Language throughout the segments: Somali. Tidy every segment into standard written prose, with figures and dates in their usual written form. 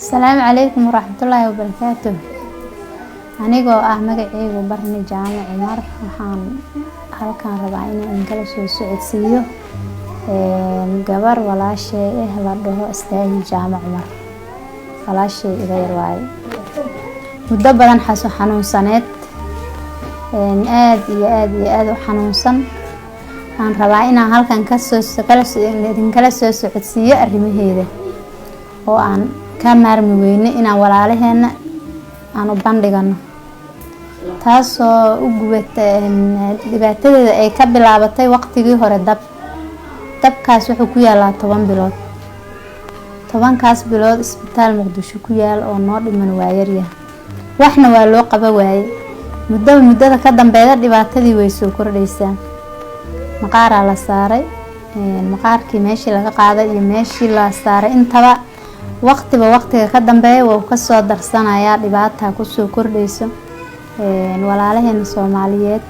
السلام عليكم ورحمة الله وبركاته. anigoo ah magacaygu Barni Jaamac Umar waxaan halkaan rabaa inaan kala soo socodsiiyo gabar walaashay la dhaho Astaahi Jaamac Umar. walaashay iga yar waaye muddo badan xanuunsaneed aad iyo aad u xanuunsan. waxaan rabaa inaan halkaan kala soo socodsiiyo arrimaheeda oo aan ka maarmi weyne inaan walaalaheena aan u bandhigano, taasoo u gubatay dhibaatadeeda ay ka bilaabatay waqtigii hore dabkaas wuxuu ku yaalaa 10 bilood. 10kaas bilood isbitaal Muqdisho ku yaal oo noo dhiman waa yaryahay, waxna waa loo qaba waayay. muddada ka dambeeyay dhibaatadii way soo kordhaysaa. maqaar la saaray, maqaarkii meeshii laga qaaday iyo meeshii la saaray intaba waqtiga ka dambeeyay wuu ka soo darsanayaa, dhibaato ku soo kordhayso. walaalaheena Soomaaliyeed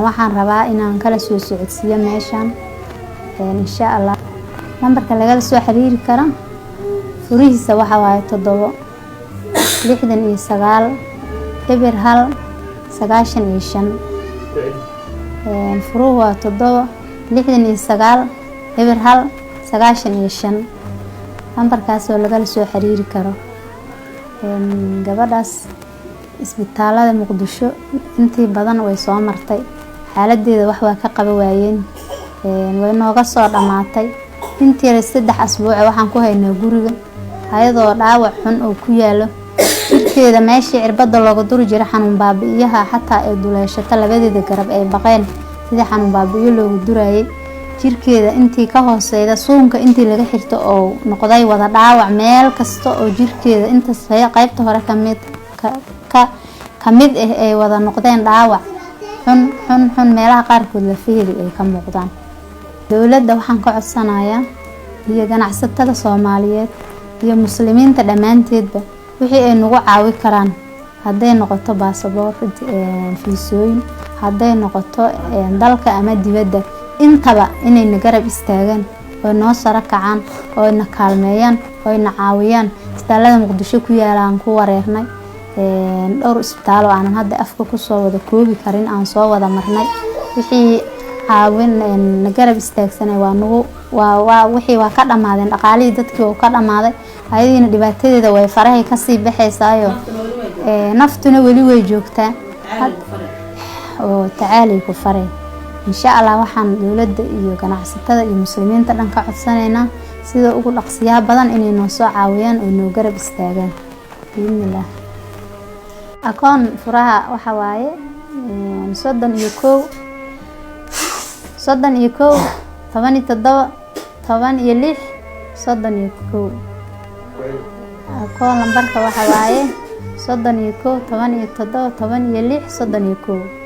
waxaan rabaa inaan kala soo socodsiiyo meeshan insha Allah. nambarka laga soo xiriiri karo furihiisa waxa waaye 7 69 eber 1 95. furuhu waa 7 69 eber 1 95. nambarkaas oo laga soo xiriiri karo. gabadhaas isbitaalada Muqdisho intii badan way soo martay, xaaladeeda wax waa ka qaba waayeen, way nooga soo dhamaatay. intii 3 asbuuc waxaan ku haynaa guriga ayadoo dhaawac xun oo ku yaalo jirkeeda meeshii cirbada looga duri jiray xanuun baabi'iyaha xataa ay duleeshato labadeeda garab ay baqeen sida xanuun baabi'iyo loogu durayay. jirkeeda intii ka hooseyda suunka intii laga xirto oo noqday wada dhaawac meel kasta oo jirkeeda inta qaybta hore kamid ay wada noqdeen dhaawac xun meelaha qaarkood la fiiri ay ka muuqdaan. dawladda waxaan ka codsanayaa iyo ganacsatada Soomaaliyeed iyo muslimiinta dhamaanteedba wixii ay nagu caawi karaan, haday noqoto baasaboor, fiisooyin, haday noqoto dalka ama dibadda, intaba inay na garab istaagaan oo noo sara kacaan oo na kaalmeeyaan oo na caawiyaan. isbitaalada Muqdisho ku yaalaan ku wareernay, dhowr isbitaal oo aan hadda afka ku soo wada koobi karin aan soo wada marnay. wixii caawin na garab istaagsanay wixii waa ka dhamaadeen, dhaqaalihii dadkii oo ka dhamaaday, ayadiina dhibaatadeeda way farahay ka sii baxaysaayo naftuna weli way joogtaa oo tacaalay ku faray. insha Allah waxaan dawladda iyo ganacsatada iyo muslimiinta dhan ka codsanaynaa sida ugu dhaqsiyaha badan inay noo soo caawiyaan oo noo garab istaagaan. bismillah. akoon furaha waxa waaye 31 17 16 31. akoon lambarka waxa waaye 31 17 16 31.